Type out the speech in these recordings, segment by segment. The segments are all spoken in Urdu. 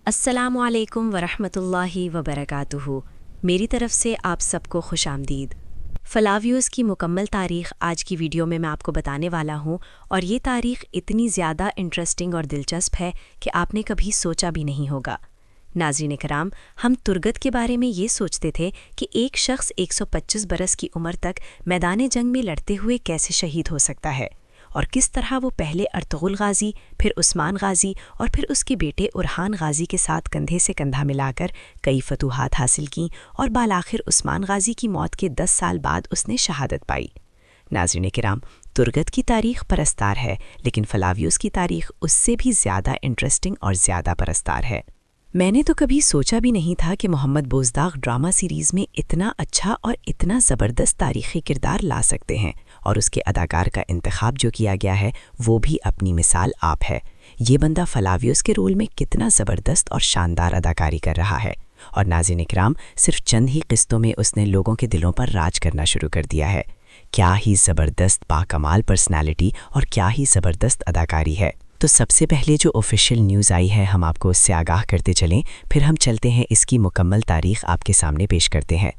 السلام علیکم ورحمۃ اللہ وبرکاتہ۔ میری طرف سے آپ سب کو خوش آمدید۔ فلاویوس کی مکمل تاریخ آج کی ویڈیو میں آپ کو بتانے والا ہوں، اور یہ تاریخ اتنی زیادہ انٹرسٹنگ اور دلچسپ ہے کہ آپ نے کبھی سوچا بھی نہیں ہوگا۔ ناظرین کرام، ہم ترگت کے بارے میں یہ سوچتے تھے کہ ایک شخص 125 برس کی عمر تک میدان جنگ میں لڑتے ہوئے کیسے شہید ہو سکتا ہے، اور کس طرح وہ پہلے ارطغرل غازی، پھر عثمان غازی اور پھر اس کے بیٹے اورحان غازی کے ساتھ کندھے سے کندھا ملا کر کئی فتوحات حاصل کیں، اور بالآخر عثمان غازی کی موت کے 10 سال بعد اس نے شہادت پائی۔ ناظرین کرام، ترگت کی تاریخ پرستار ہے، لیکن فلاویوس کی تاریخ اس سے بھی زیادہ انٹرسٹنگ اور زیادہ پرستار ہے۔ میں نے تو کبھی سوچا بھی نہیں تھا کہ محمد بوزداغ ڈرامہ سیریز میں اتنا اچھا اور اتنا زبردست تاریخی کردار لا سکتے ہیں، اور اس کے اداکار کا انتخاب جو کیا گیا ہے وہ بھی اپنی مثال آپ ہے۔ یہ بندہ فلاویوس کے رول میں کتنا زبردست اور شاندار اداکاری کر رہا ہے، اور ناظرین کرام، صرف چند ہی قسطوں میں اس نے لوگوں کے دلوں پر راج کرنا شروع کر دیا ہے۔ کیا ہی زبردست باکمال پرسنالٹی اور کیا ہی زبردست اداکاری ہے۔ تو سب سے پہلے جو آفیشیل نیوز آئی ہے ہم آپ کو اس سے آگاہ کرتے چلیں، پھر ہم چلتے ہیں اس کی مکمل تاریخ آپ کے سامنے پیش کرتے ہیں۔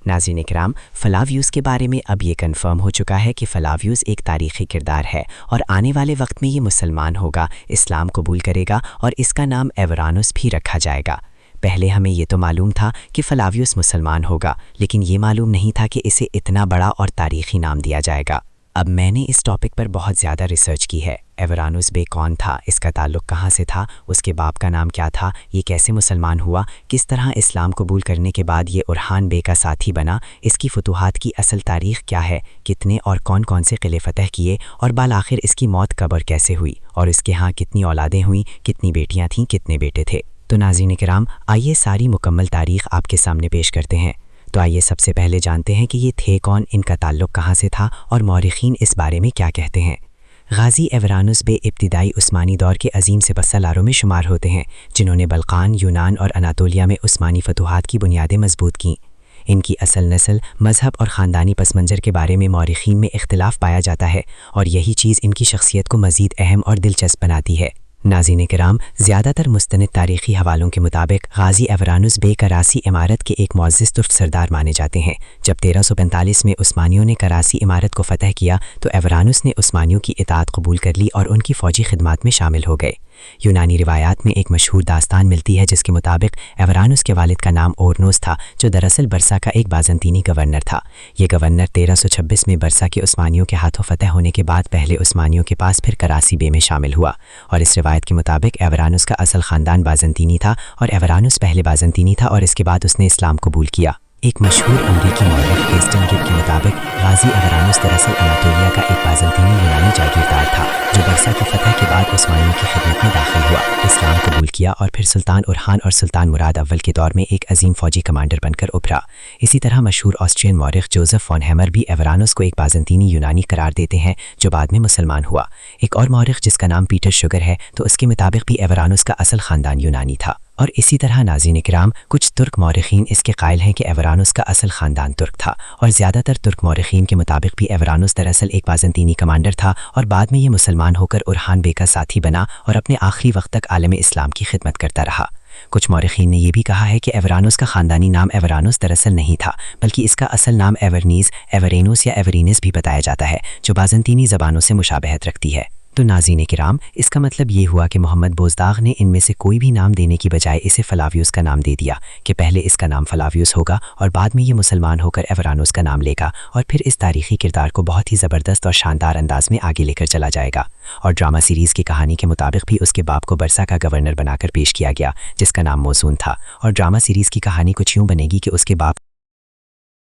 ناظرین کرام، فلاویوس کے بارے میں اب یہ کنفرم ہو چکا ہے کہ فلاویوس ایک تاریخی کردار ہے، اور آنے والے وقت میں یہ مسلمان ہوگا، اسلام قبول کرے گا، اور اس کا نام ایورانوس بھی رکھا جائے گا۔ پہلے ہمیں یہ تو معلوم تھا کہ فلاویوس مسلمان ہوگا، لیکن یہ معلوم نہیں تھا کہ اسے اتنا بڑا اور تاریخی نام دیا جائے گا۔ اب میں نے اس ٹاپک پر بہت زیادہ ریسرچ کی ہے۔ ایورانوس بے کون تھا، اس کا تعلق کہاں سے تھا، اس کے باپ کا نام کیا تھا، یہ کیسے مسلمان ہوا، کس طرح اسلام قبول کرنے کے بعد یہ اورحان بے کا ساتھی بنا، اس کی فتوحات کی اصل تاریخ کیا ہے، کتنے اور کون کون سے قلعے فتح کیے، اور بالآخر اس کی موت کب اور کیسے ہوئی، اور اس کے ہاں کتنی اولادیں ہوئیں، کتنی بیٹیاں تھیں، کتنے بیٹے تھے۔ تو ناظرین کرام، آئیے ساری مکمل تاریخ آپ کے سامنے پیش کرتے ہیں۔ تو آئیے سب سے پہلے جانتے ہیں کہ یہ تھے کون، ان کا تعلق کہاں سے تھا، اور مورخین اس بارے میں کیا کہتے ہیں۔ غازی ایورانوس بے ابتدائی عثمانی دور کے عظیم سپہسالاروں میں شمار ہوتے ہیں، جنہوں نے بلقان، یونان اور اناطولیہ میں عثمانی فتوحات کی بنیادیں مضبوط کیں۔ ان کی اصل نسل، مذہب اور خاندانی پس منظر کے بارے میں مورخین میں اختلاف پایا جاتا ہے، اور یہی چیز ان کی شخصیت کو مزید اہم اور دلچسپ بناتی ہے۔ ناظرین کرام، زیادہ تر مستند تاریخی حوالوں کے مطابق غازی ایورانوس بے کراسی امارت کے ایک معزز ترک سردار مانے جاتے ہیں۔ جب 1345 میں عثمانیوں نے کراسی امارت کو فتح کیا تو ایورانوس نے عثمانیوں کی اطاعت قبول کر لی اور ان کی فوجی خدمات میں شامل ہو گئے۔ یونانی روایات میں ایک مشہور داستان ملتی ہے جس کے مطابق ایورانوس کے والد کا نام اورنوس تھا، جو دراصل برسا کا ایک بازنطینی گورنر تھا۔ یہ گورنر 1326 میں برسا کے عثمانیوں کے ہاتھوں فتح ہونے کے بعد پہلے عثمانیوں کے پاس پھر کراسی بے میں شامل ہوا، اور اس روایت کے مطابق ایورانوس کا اصل خاندان بازنطینی تھا، اور ایورانوس پہلے بازنطینی تھا اور اس کے بعد اس نے اسلام قبول کیا۔ ایک مشہور امریکی مورخ ہیسٹن گیب کے مطابق غازی ایورانوس دراصل اناطولیہ کا ایک بازنطینی یونانی جاگیردار تھا، جو برسا کی فتح کے بعد عثمانیوں کی خدمت میں داخل ہوا، اسلام قبول کیا، اور پھر سلطان اورحان اور سلطان مراد اول کے دور میں ایک عظیم فوجی کمانڈر بن کر ابھرا۔ اسی طرح مشہور آسٹرین مورخ جوزف فون ہیمر بھی ایورانوس کو ایک بازنطینی یونانی قرار دیتے ہیں جو بعد میں مسلمان ہوا۔ ایک اور مورخ جس کا نام پیٹر شوگر ہے، تو اس کے مطابق بھی ایورانوس کا اصل خاندان یونانی تھا۔ اور اسی طرح ناظرین کرام، کچھ ترک مورخین اس کے قائل ہیں کہ ایورانوس کا اصل خاندان ترک تھا، اور زیادہ تر ترک مورخین کے مطابق بھی ایورانوس دراصل ایک بازنطینی کمانڈر تھا، اور بعد میں یہ مسلمان ہو کر اورحان بے کا ساتھی بنا اور اپنے آخری وقت تک عالم اسلام کی خدمت کرتا رہا۔ کچھ مورخین نے یہ بھی کہا ہے کہ ایورانوس کا خاندانی نام ایورانوس دراصل نہیں تھا، بلکہ اس کا اصل نام ایورنیز، ایورینوس یا ایورینس بھی بتایا جاتا ہے، جو بازنطینی زبانوں سے مشابہت رکھتی ہے۔ تو ناظرین کرام، اس کا مطلب یہ ہوا کہ محمد بوزداغ نے ان میں سے کوئی بھی نام دینے کی بجائے اسے فلاویوس کا نام دے دیا، کہ پہلے اس کا نام فلاویوس ہوگا اور بعد میں یہ مسلمان ہو کر ایورانوس کا نام لے گا، اور پھر اس تاریخی کردار کو بہت ہی زبردست اور شاندار انداز میں آگے لے کر چلا جائے گا۔ اور ڈرامہ سیریز کی کہانی کے مطابق بھی اس کے باپ کو برسا کا گورنر بنا کر پیش کیا گیا، جس کا نام موزون تھا، اور ڈرامہ سیریز کی کہانی کچھ یوں بنے گی کہ اس کے باپ